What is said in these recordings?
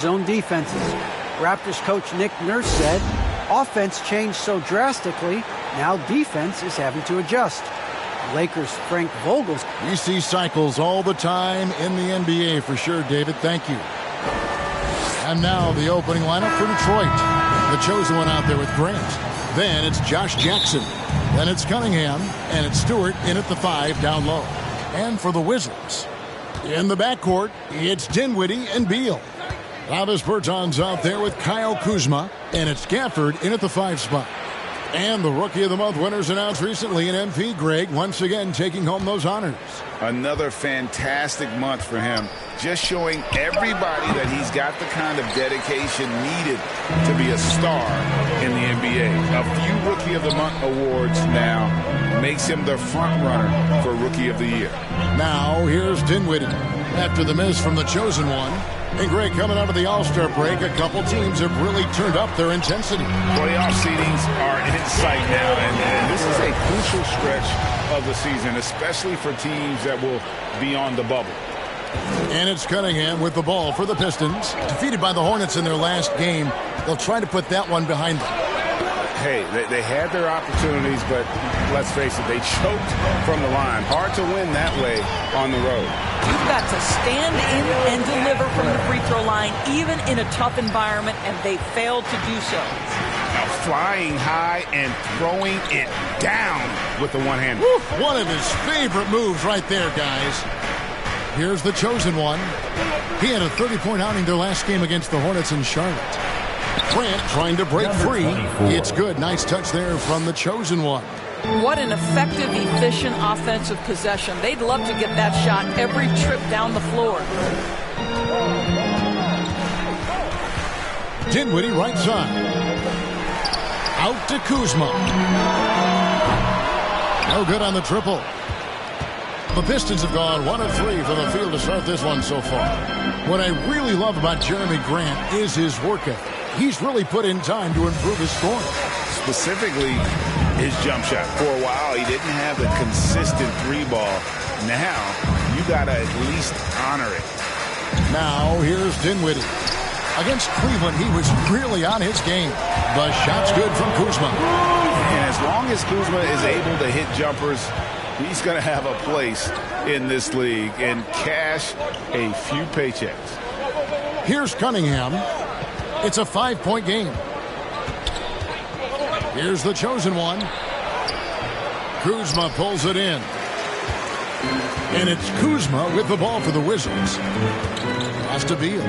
zone defenses. Raptors coach Nick Nurse said, offense changed so drastically, now defense is having to adjust. Lakers' Frank Vogel. We see cycles all the time in the NBA for sure, David. Thank you. And now the opening lineup for Detroit. The chosen one out there with Grant. Then it's Josh Jackson. Then it's Cunningham. And it's Stewart in at the 5 down low. And for the Wizards, in the backcourt, it's Dinwiddie and Beal. Travis Bertans out there with Kyle Kuzma. And it's Gafford in at the 5 spot. And the Rookie of the Month winners announced recently in MP, Greg, once again taking home those honors. Another fantastic month for him. Just showing everybody that he's got the kind of dedication needed to be a star in the NBA. A few Rookie of the Month awards now makes him the front runner for Rookie of the Year. Now here's Dinwiddie after the miss from the chosen one. And Greg, coming out of the All-Star break, a couple teams have really turned up their intensity. Playoff seedings are in sight now, and this is a crucial stretch of the season, especially for teams that will be on the bubble. And it's Cunningham with the ball for the Pistons. Defeated by the Hornets in their last game, they'll try to put that one behind them. Hey, they had their opportunities, but let's face it, they choked from the line. Hard to win that way on the road. You've got to stand in and deliver from the free throw line, even in a tough environment, and they failed to do so. Now flying high and throwing it down with the one-hander. One of his favorite moves right there, guys. Here's the chosen one. He had a 30-point outing their last game against the Hornets in Charlotte. Grant trying to break free. It's good. Nice touch there from the chosen one. What an effective, efficient offensive possession. They'd love to get that shot every trip down the floor. Dinwiddie right side. Out to Kuzma. No good on the triple. The Pistons have gone 1 of 3 from the field to start this one so far. What I really love about Jeremy Grant is his work ethic. He's really put in time to improve his scoring. Specifically, his jump shot. For a while, he didn't have the consistent 3-ball. Now, you got to at least honor it. Now, here's Dinwiddie. Against Cleveland, he was really on his game. The shot's good from Kuzma. And as long as Kuzma is able to hit jumpers, he's going to have a place in this league and cash a few paychecks. Here's Cunningham. It's a 5-point game. Here's the chosen one. Kuzma pulls it in. And it's Kuzma with the ball for the Wizards. Pass to Beal.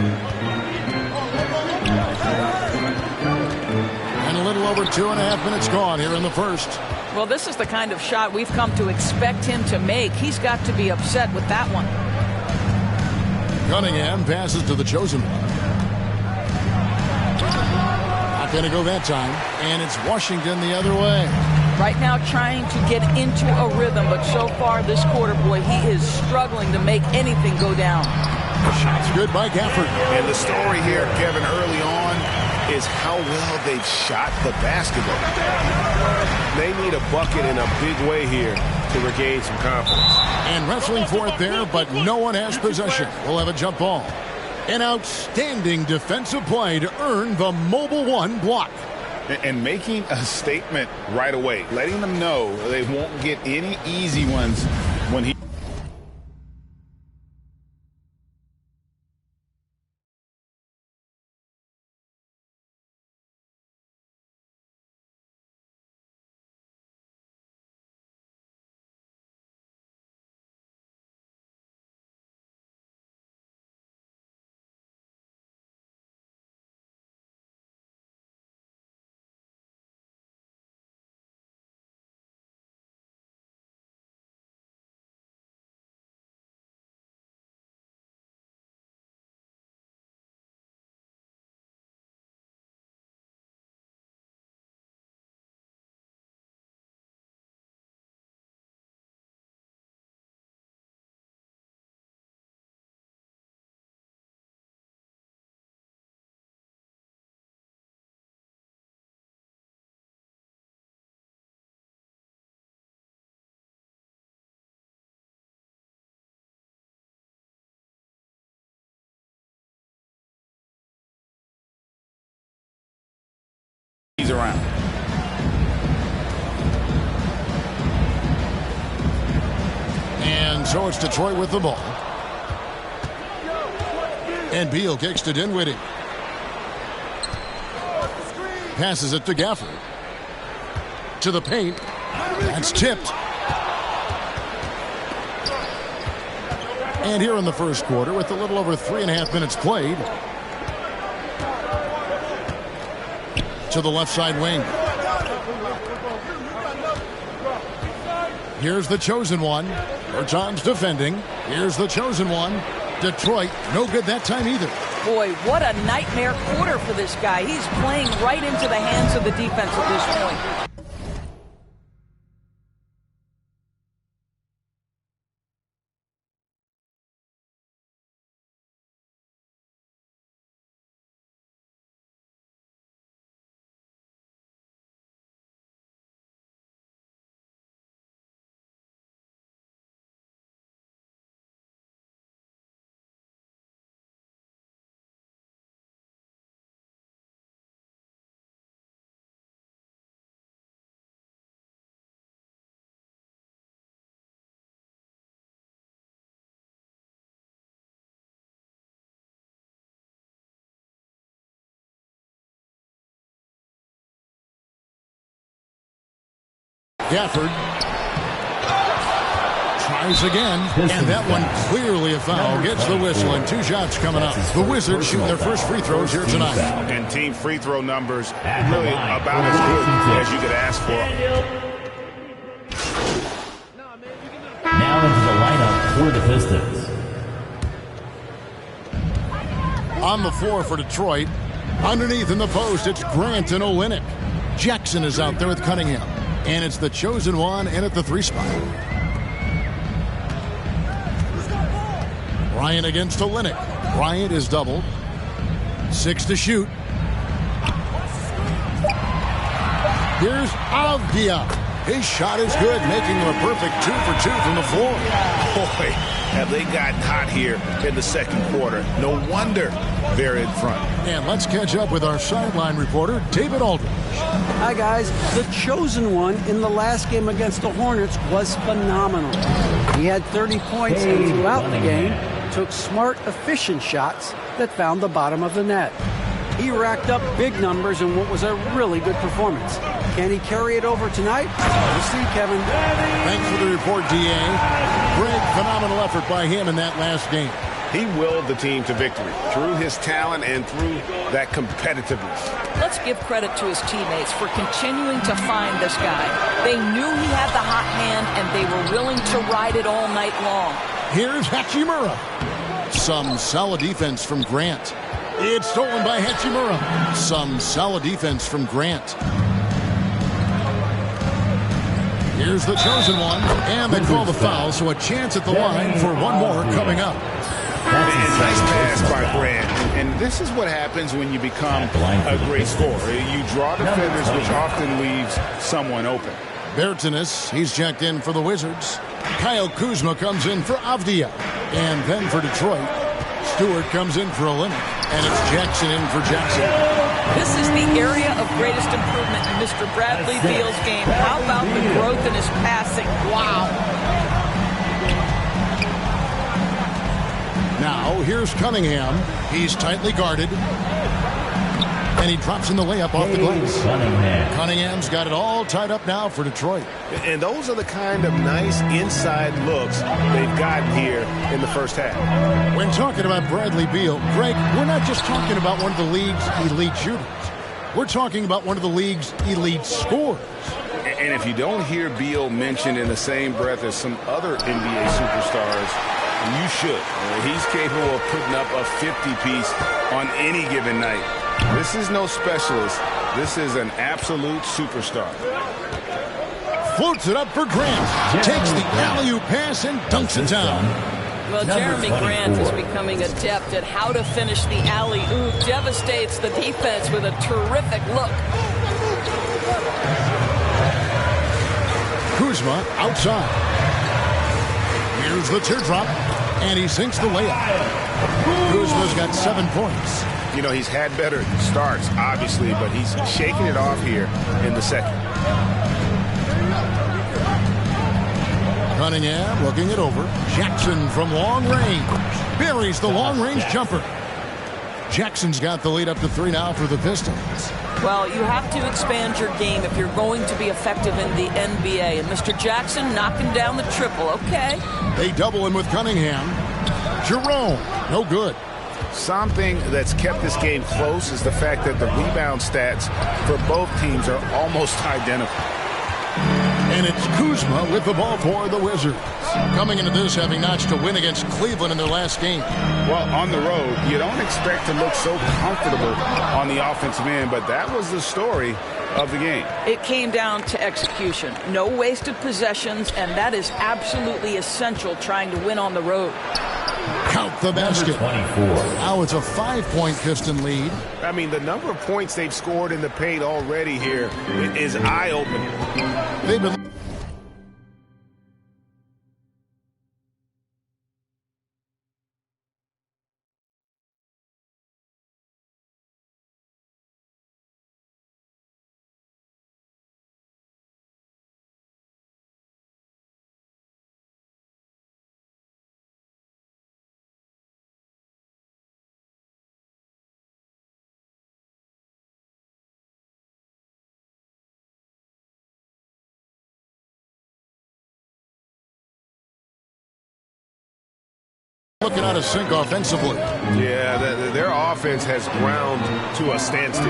And a little over 2.5 minutes gone here in the first. Well, this is the kind of shot we've come to expect him to make. He's got to be upset with that one. Cunningham passes to the chosen one. Not going to go that time. And it's Washington the other way. Right now trying to get into a rhythm, but so far this quarter, boy, he is struggling to make anything go down. Shot's good by Gafford. And the story here, Kevin, early on is how well they've shot the basketball. They need a bucket in a big way here to regain some confidence. And wrestling for it there, but no one has possession. We'll have a jump ball. An outstanding defensive play to earn the Mobile One block. And making a statement right away, letting them know they won't get any easy ones when he around. And so it's Detroit with the ball. And Beal kicks to Dinwiddie. Passes it to Gafford. To the paint. That's tipped. And here in the first quarter, with a little over 3.5 minutes played, to the left side wing. Here's the chosen one. Bertans defending. Here's the chosen one. Detroit, no good that time either. Boy, what a nightmare quarter for this guy. He's playing right into the hands of the defense at this point. Gafford tries again, and that one clearly a foul. Gets the whistle, and 2 shots coming up. The Wizards shoot their first free throws here tonight. And team free throw numbers really about as good as you could ask for. Now into the lineup for the Pistons. On the floor for Detroit. Underneath in the post, it's Grant and Olynyk. Jackson is out there with Cunningham. And it's the chosen one in at the 3 spot. Bryant against Olynyk. Bryant is doubled. 6 to shoot. Here's Avdia. His shot is good, making him a perfect 2 for 2 from the floor. Boy, have they gotten hot here in the second quarter. No wonder they're in front. And let's catch up with our sideline reporter, David Aldridge. Hi, guys. The chosen one in the last game against the Hornets was phenomenal. He had 30 points and throughout the game took smart, efficient shots that found the bottom of the net. He racked up big numbers in what was a really good performance. Can he carry it over tonight? We'll see, Kevin. Thanks for the report, D.A. Great, phenomenal effort by him in that last game. He willed the team to victory through his talent and through that competitiveness. Let's give credit to his teammates for continuing to find this guy. They knew he had the hot hand, and they were willing to ride it all night long. Here's Hachimura. Some solid defense from Grant. It's stolen by Hachimura. Some solid defense from Grant. Here's the chosen one, and they call the foul, so a chance at the line for one more coming up. And nice pass by Grant. And this is what happens when you become a great scorer. You draw defenders, which often leaves someone open. Bertans, he's checked in for the Wizards. Kyle Kuzma comes in for Avdia. And then for Detroit, Stewart comes in for Olynyk. And it's Jackson in for Jackson. This is the area of greatest improvement in Mr. Bradley Beal's game. How about the growth in his passing? Wow. Now, here's Cunningham. He's tightly guarded. And he drops in the layup off the glass. Cunningham's got it all tied up now for Detroit. And those are the kind of nice inside looks they've gotten here in the first half. When talking about Bradley Beal, Greg, we're not just talking about one of the league's elite shooters. We're talking about one of the league's elite scorers. And if you don't hear Beal mentioned in the same breath as some other NBA superstars, you should. He's capable of putting up a 50-piece on any given night. This is no specialist. This is an absolute superstar. Floats it up for Grant. Takes the alley-oop pass and dunks it down. Well, Jeremy Grant is becoming adept at how to finish the alley-oop. Devastates the defense with a terrific look. Kuzma outside. Here's the teardrop, and he sinks the layup. Kuzma's got 7 points. You know, he's had better starts, obviously, but he's shaking it off here in the second. Cunningham looking it over. Jackson from long range. Buries the long-range jumper. Jackson's got the lead up to 3 now for the Pistons. Well, you have to expand your game if you're going to be effective in the NBA. And Mr. Jackson knocking down the triple. Okay. They double him with Cunningham. Jerome, no good. Something that's kept this game close is the fact that the rebound stats for both teams are almost identical. And it's Kuzma with the ball for the Wizards. Coming into this having notched a win against Cleveland in their last game. Well, on the road, you don't expect to look so comfortable on the offensive end, but that was the story of the game. It came down to execution. No wasted possessions, and that is absolutely essential trying to win on the road. Count the basket. 24. Now it's a 5-point Piston lead. I mean, the number of points they've scored in the paint already here is eye-opening. They've been... looking out of sync offensively. Yeah, their offense has ground to a standstill.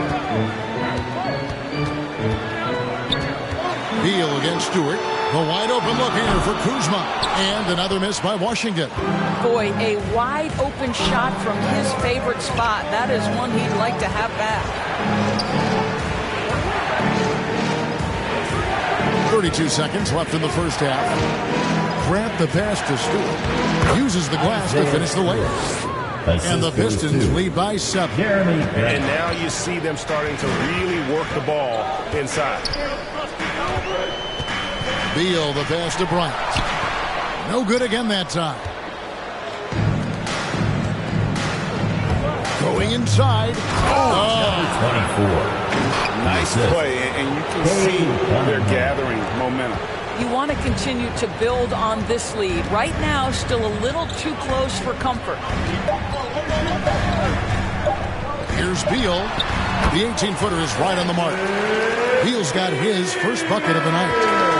Beal against Stewart. The wide open look here for Kuzma. And another miss by Washington. Boy, a wide open shot from his favorite spot. That is one he'd like to have back. 32 seconds left in the first half. Grant the pass to Stewart. Uses the glass to finish the layup. And the Pistons lead by 7. And now you see them starting to really work the ball inside. Beal the pass to Bryant. No good again that time. Going inside. Number 24. Nice play, and you can see they're gathering momentum. You want to continue to build on this lead. Right now, still a little too close for comfort. Here's Beal. The 18-footer is right on the mark. Beal's got his first bucket of the night.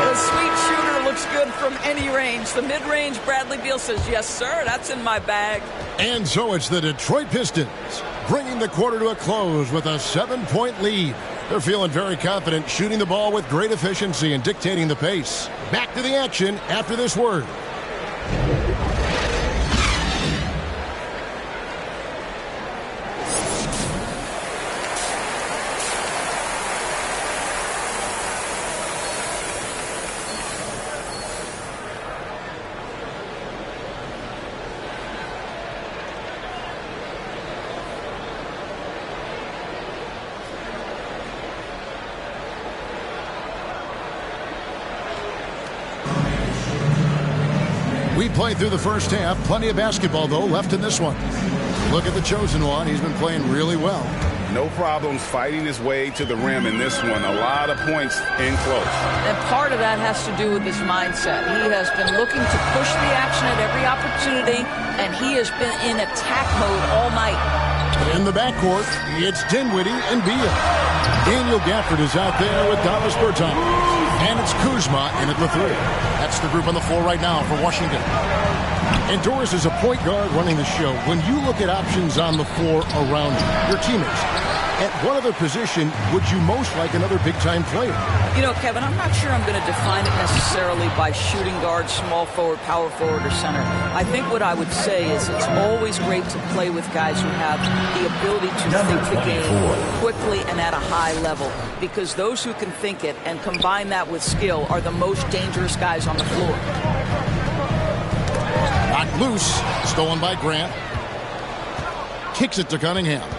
The sweet shooter looks good from any range. The mid-range, Bradley Beal says, yes, sir, that's in my bag. And so it's the Detroit Pistons bringing the quarter to a close with a 7-point lead. They're feeling very confident, shooting the ball with great efficiency and dictating the pace. Back to the action after this word. We played through the first half. Plenty of basketball, though, left in this one. Look at the chosen one. He's been playing really well. No problems fighting his way to the rim in this one. A lot of points in close. And part of that has to do with his mindset. He has been looking to push the action at every opportunity, and he has been in attack mode all night. In the backcourt, it's Dinwiddie and Beal. Daniel Gafford is out there with Davis Bertans. And it's Kuzma in at the 3. That's the group on the floor right now for Washington. And Doris is a point guard running the show. When you look at options on the floor around you, your teammates, at what other position would you most like another big-time player? You know, Kevin, I'm not sure I'm going to define it necessarily by shooting guard, small forward, power forward, or center. I think what I would say is it's always great to play with guys who have the ability to think the game quickly and at a high level, because those who can think it and combine that with skill are the most dangerous guys on the floor. Knocked loose, stolen by Grant. Kicks it to Cunningham.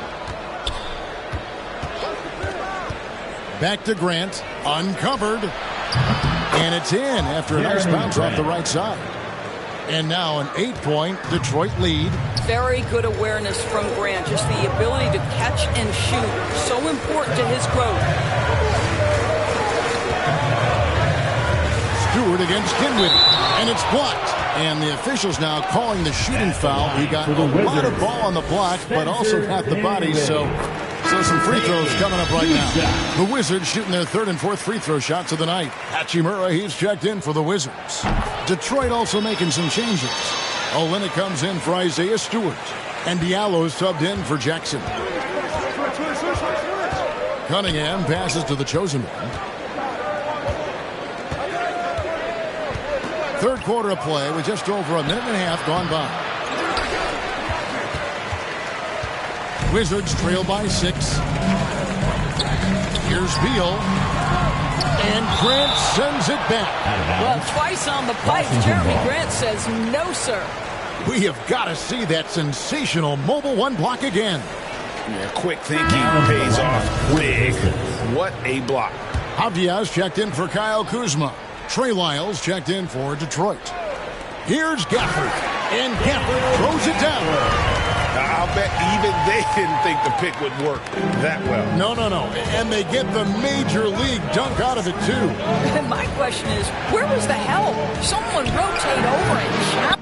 Back to Grant, uncovered. And it's in after a nice bounce off the right side. And now an 8-point Detroit lead. Very good awareness from Grant. Just the ability to catch and shoot. So important to his growth. Stewart against Dinwiddie. And it's blocked. And the officials now calling the shooting foul. He got a lot of ball on the block, but also got the body. So some free throws coming up right now. The Wizards shooting their third and fourth free throw shots of the night. Hachimura, he's checked in for the Wizards. Detroit also making some changes. Olynyk comes in for Isaiah Stewart. And Diallo's subbed in for Jackson. Cunningham passes to the chosen one. Third quarter of play with just over a minute and a half gone by. Wizards trail by 6. Here's Beal. And Grant sends it back. Well, twice on the pipe, Jeremy Grant says no, sir. We have got to see that sensational mobile one block again. Yeah, quick thinking pays off big. What a block. Avdiaz checked in for Kyle Kuzma. Trey Lyles checked in for Detroit. Here's Gafford. And Gafford throws it down. I'll bet even they didn't think the pick would work that well. No. And they get the major league dunk out of it, too. And my question is, where was the help? Someone rotate over and shout.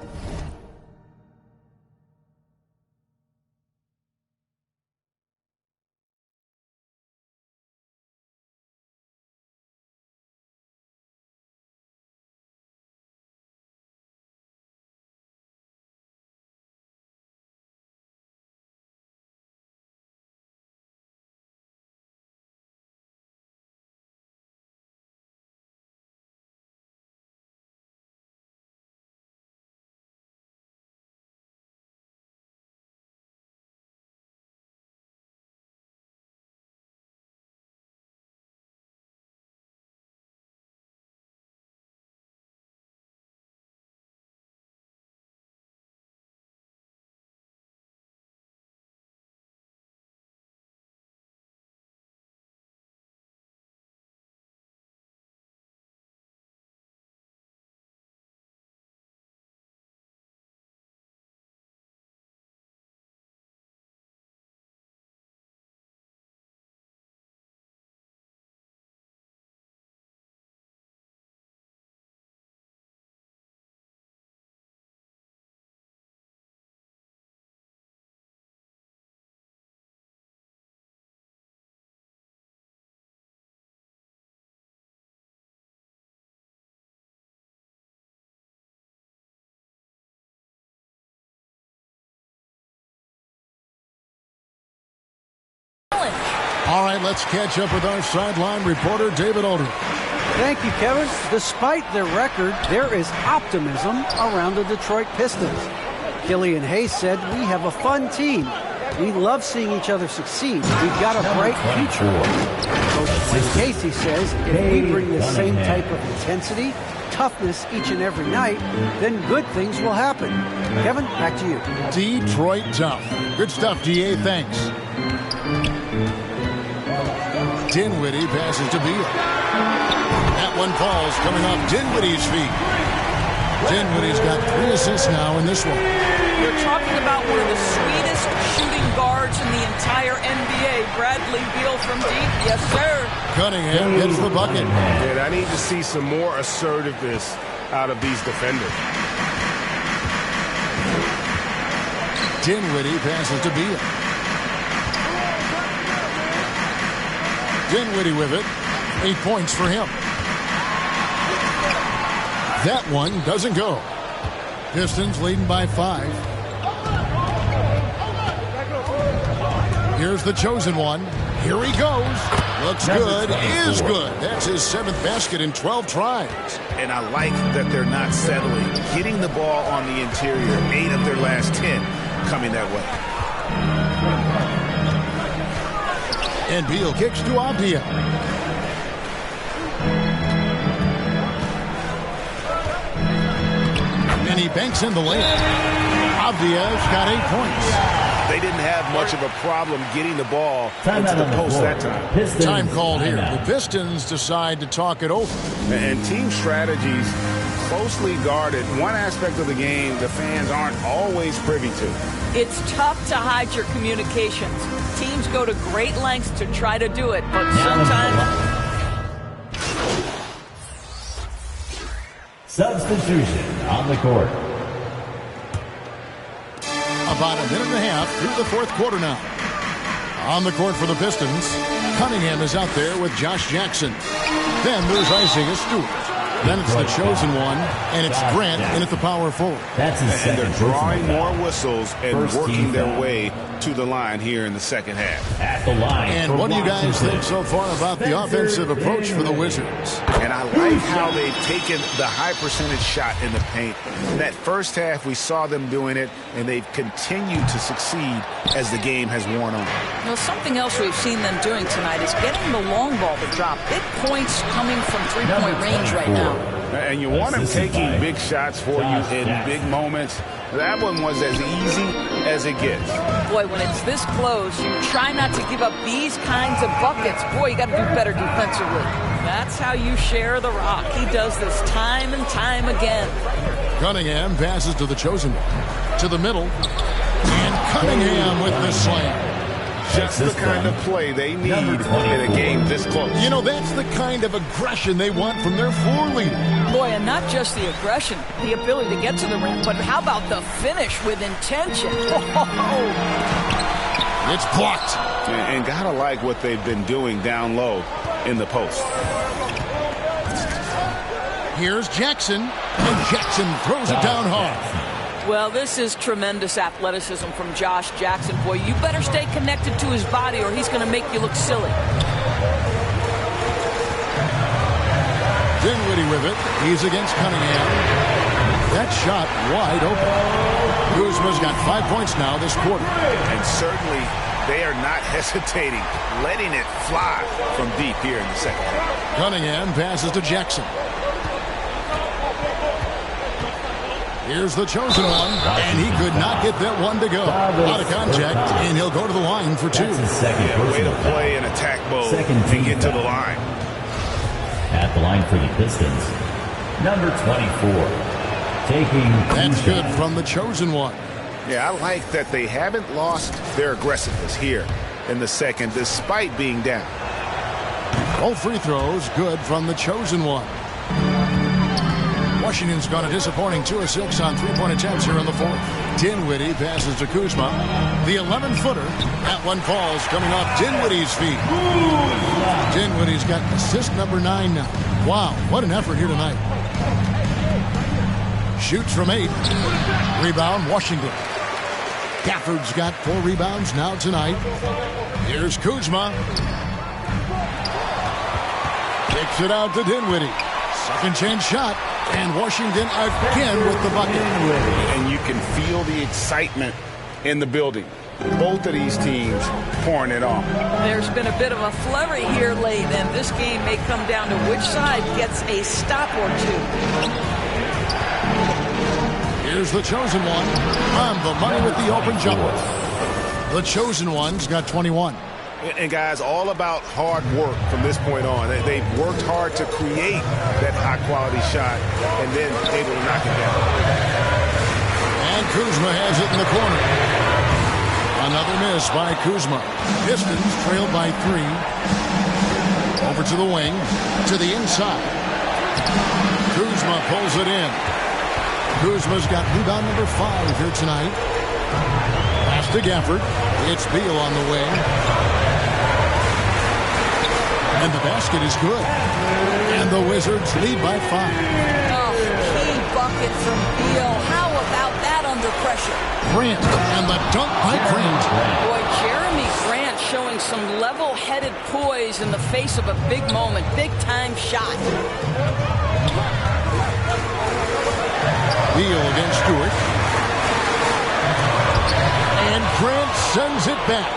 All right, let's catch up with our sideline reporter, David Aldridge. Thank you, Kevin. Despite their record, there is optimism around the Detroit Pistons. Killian Hayes said, "We have a fun team. We love seeing each other succeed. We've got a bright future." Coach Mike Casey says, "If we bring the same type of intensity, toughness each and every night, then good things will happen." Kevin, back to you. Detroit tough. Good stuff, DA. Thanks. Dinwiddie passes to Beal. That one falls coming off Dinwiddie's feet. Dinwiddie's got 3 assists now in this one. You're talking about one of the sweetest shooting guards in the entire NBA. Bradley Beal from deep. Yes, sir. Cunningham hits the bucket. And I need to see some more assertiveness out of these defenders. Dinwiddie passes to Beal. Dinwiddie with it. 8 points for him. That one doesn't go. Pistons leading by 5. Here's the chosen one. Here he goes. Looks good. Is good. That's his 7th basket in 12 tries. And I like that they're not settling. Getting the ball on the interior. 8 of their last 10 coming that way. And Beal kicks to Avdia. And he banks in the layup. Avdia's got 8 points. They didn't have much of a problem getting the ball into the post that time. Time called here. The Pistons decide to talk it over. And team strategies closely guarded. One aspect of the game the fans aren't always privy to. It's tough to hide your communications. Teams go to great lengths to try to do it, but sometimes... Substitution on the court. About a minute and a half through the fourth quarter now. On the court for the Pistons, Cunningham is out there with Josh Jackson. Then there's Isaiah Stewart. Then it's the chosen one, and it's Grant in at the power forward. That's his And second they're drawing personal more foul. whistles and First working team their foul. way to the line here in the second half. At the line. And for what do you guys Washington. think so far about the offensive approach for the Wizards? And I like how they've taken the high percentage shot in the paint. That first half, we saw them doing it, and they've continued to succeed as the game has worn on. You know, something else we've seen them doing tonight is getting the long ball to drop. Big points coming from three-point range right now. And you want them taking big shots for you in big moments. That one was as easy as it gets. Boy, when it's this close, you try not to give up these kinds of buckets. Boy, you got to do better defensively. That's how you share the rock. He does this time and time again. Cunningham passes to the chosen one. To the middle. And Cunningham with the slam. Just the kind of play they need in a game this close. You know, that's the kind of aggression they want from their floor leader. Boy, and not just the aggression, the ability to get to the rim, but how about the finish with intention? It's blocked. And gotta like what they've been doing down low in the post. Here's Jackson. And Jackson throws it down hard. Well, this is tremendous athleticism from Josh Jackson. Boy, you better stay connected to his body or he's going to make you look silly. Dinwiddie with it. He's against Cunningham. That shot wide open. Kuzma's got 5 points now this quarter. And certainly they are not hesitating, letting it fly from deep here in the second half. Cunningham passes to Jackson. Here's the chosen one, and he could not get that one to go. Out of contact, and he'll go to the line for two. That's his second Way to personal play foul. an attack mode Second and team get to the foul. line. At the line for the Pistons, number 24. Taking That's Kuzma. good from the chosen one. Yeah, I like that they haven't lost their aggressiveness here in the second, despite being down. All free throws good from the chosen one. Washington's got a disappointing 2 of 6 on three-point attempts here in the fourth. Dinwiddie passes to Kuzma. The 11-footer. That one falls coming off Dinwiddie's feet. Dinwiddie's got assist number 9 now. Wow, what an effort here tonight. Shoots from 8. Rebound, Washington. Gafford's got 4 rebounds now tonight. Here's Kuzma. Kicks it out to Dinwiddie. Second chance shot. And Washington again with the bucket. And you can feel the excitement in the building. Both of these teams pouring it on. There's been a bit of a flurry here late, and this game may come down to which side gets a stop or two. Here's the chosen one. On the money with the open jumper. The chosen one's got 21. And guys, all about hard work from this point on. They've worked hard to create that high-quality shot and then able to knock it down. And Kuzma has it in the corner. Another miss by Kuzma. Pistons trailed by 3. Over to the wing. To the inside. Kuzma pulls it in. Kuzma's got rebound number 5 here tonight. Pass to Gafford. It's Beal on the wing. And the basket is good. And the Wizards lead by 5. Oh, key bucket from Beal. How about that under pressure? Grant and the dunk by Grant. Boy, Jeremy Grant showing some level-headed poise in the face of a big moment. Big-time shot. Beal against Stewart. And Grant sends it back.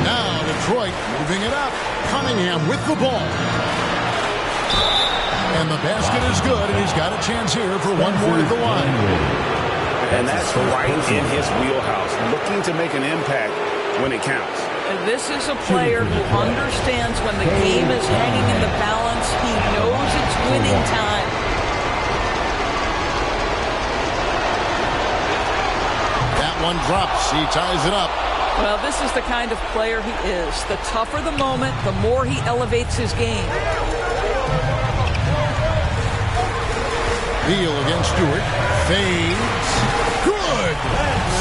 Now Detroit moving it up. Cunningham with the ball. And the basket is good, and he's got a chance here for one more at the line. And that's right in his wheelhouse, looking to make an impact when it counts. And this is a player who understands when the game is hanging in the balance. He knows it's winning time. one drops. He ties it up. Well, this is the kind of player he is. The tougher the moment, the more he elevates his game. Beal against Stewart. Fades. Good!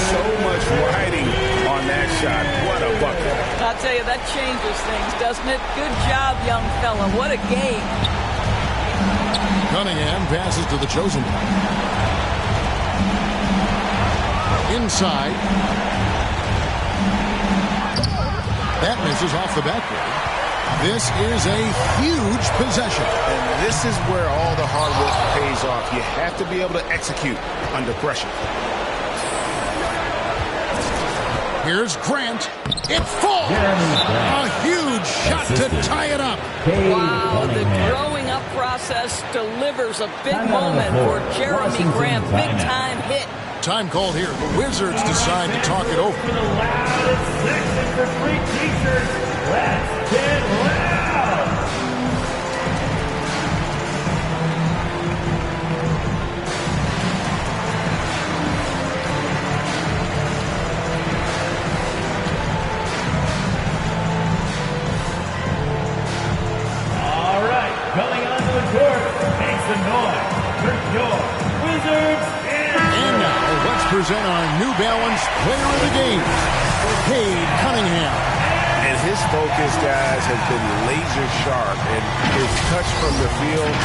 So much riding on that shot. What a bucket. I'll tell you, that changes things, doesn't it? Good job, young fella. What a game. Cunningham passes to the chosen one. Inside. That misses off the backboard. This is a huge possession. And this is where all the hard work pays off. You have to be able to execute under pressure. Here's Grant. It falls. A huge shot to tie it up. Wow, the growing up process delivers a big moment for Jeremy Grant. Big time hit. Time called here. The Wizards decide to talk it over. For the last 6 and for free t-shirts, let's get loud. All right, coming onto the court, make some noise for your Wizards. And now, let's present our New Balance Player of the Game, Cade Cunningham. And his focus, guys, has been laser sharp, and his touch from the field,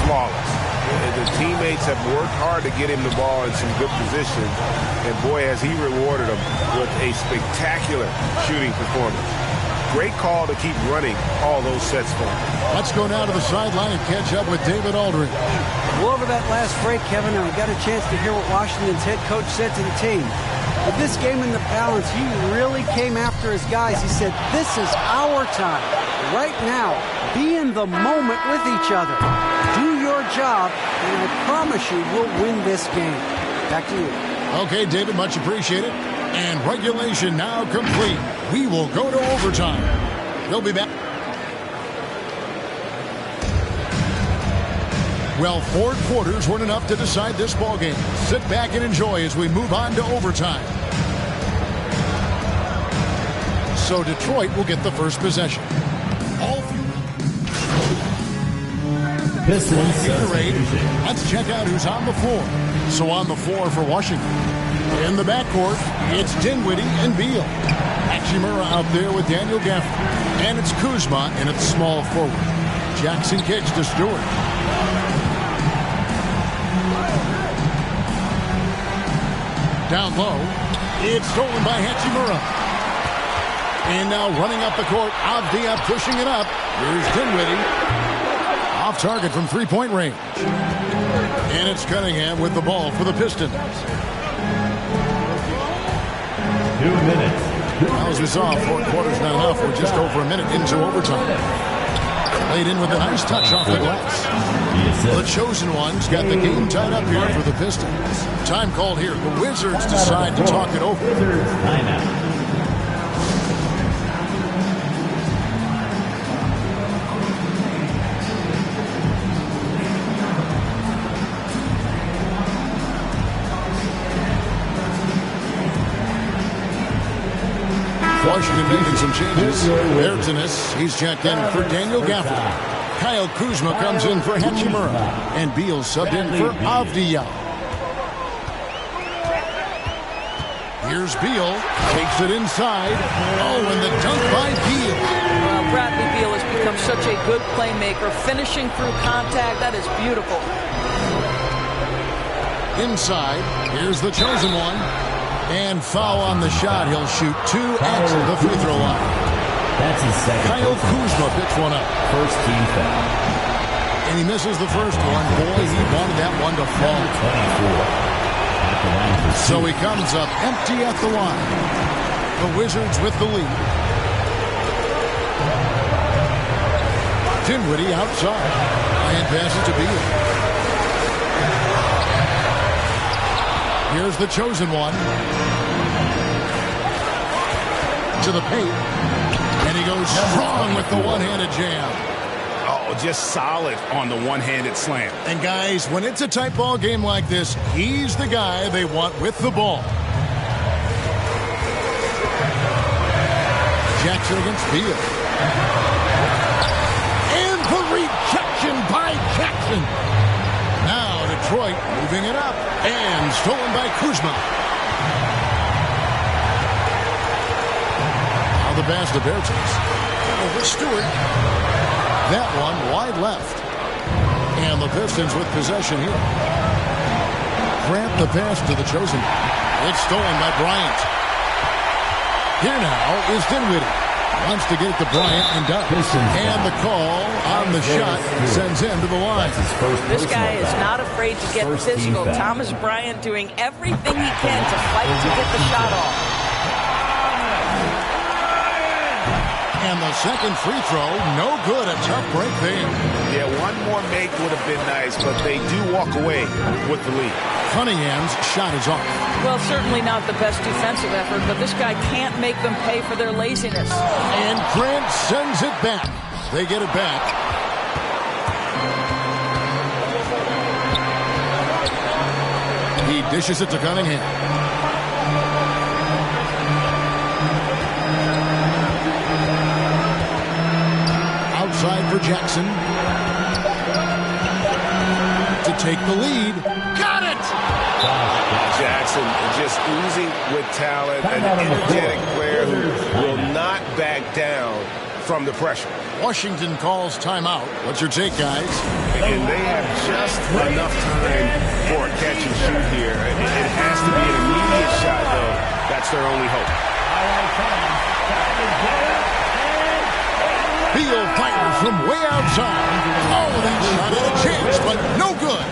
flawless. And the teammates have worked hard to get him the ball in some good positions, and boy, has he rewarded them with a spectacular shooting performance. Great call to keep running all those sets for him. Let's go now to the sideline and catch up with David Aldridge. Well, over that last break, Kevin, I got a chance to hear what Washington's head coach said to the team. With this game in the balance, he really came after his guys. He said, this is our time. Right now, be in the moment with each other. Do your job, and I promise you we'll win this game. Back to you. Okay, David, much appreciated. And regulation now complete. We will go to overtime. We'll be back. Well, 4 quarters weren't enough to decide this ballgame. Sit back and enjoy as we move on to overtime. So Detroit will get the first possession. All Pistons. Let's check out who's on the floor. So on the floor for Washington. In the backcourt, it's Dinwiddie and Beal. Hachimura out there with Daniel Gafford. And it's Kuzma in its small forward. Jackson kicks to Stewart. Down low, it's stolen by Hachimura. And now running up the court, Avdia pushing it up. Here's Dinwiddie. Off target from three-point range. And it's Cunningham with the ball for the Pistons. 2 minutes. Now, as we saw, 4 quarters not enough. We're just over a minute into overtime. Laid in with a nice touch off the glass. The chosen one's got the game tied up here for the Pistons. Time called here. The Wizards decide to talk it over. Timeout. Washington making some changes. Bertanis, he's checked in for Daniel Gafford. Kyle Kuzma comes in for Hachimura. And Beal subbed in for Avdia. Here's Beal. Takes it inside. Oh, and the dunk by Beal. Well, Bradley Beal has become such a good playmaker. Finishing through contact, that is beautiful. Inside. Here's the chosen one. And foul on the shot. He'll shoot 2 at the free throw line. That's his second. Kyle Kuzma picks one up. First team foul. And he misses the first one. Boy, he wanted that one to fall. 24. At the line for So he comes up empty at the line. The Wizards with the lead. Dinwiddie outside. And passes to Beal. Here's the chosen one. To the paint. And he goes strong with the one-handed jam. Oh, just solid on the one-handed slam. And guys, when it's a tight ball game like this, he's the guy they want with the ball. Jackson against Beal. And the rejection by Jackson. Now Detroit moving it up. And stolen by Kuzma. Now the pass to Bertans. Over Stewart. That one wide left. And the Pistons with possession here. Grant the pass to the chosen. It's stolen by Bryant. Here now is Dinwiddie. Wants to get it to Bryant and does. And the call on the shot sends him to the line. This guy is not afraid to get physical. Thomas Bryant doing everything he can to fight to get the shot off. And the second free throw, no good. A tough break there. Yeah, one more make would have been nice, but they do walk away with the lead. Cunningham's shot is off. Well, certainly not the best defensive effort, but this guy can't make them pay for their laziness. And Grant sends it back. They get it back. He dishes it to Cunningham. Outside for Jackson. To take the lead. Got it! Jackson just oozing with talent, an energetic player who will not back down from the pressure. Washington calls timeout. What's your take, guys? And they have just enough time for a catch and shoot here. It has to be an immediate shot, though. That's their only hope. Beal fires from way outside. Oh, that shot had a chance, but no good.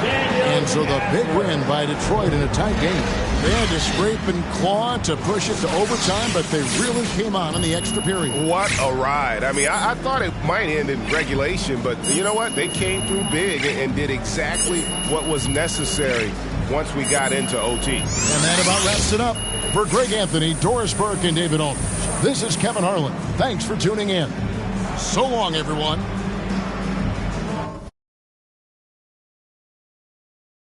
And so the big win by Detroit in a tight game. They had to scrape and claw to push it to overtime, but they really came on in the extra period. What a ride. I mean, I thought it might end in regulation, but you know what? They came through big and did exactly what was necessary once we got into OT. And that about wraps it up. For Greg Anthony, Doris Burke, and David Aldridge, this is Kevin Harlan. Thanks for tuning in. So long, everyone.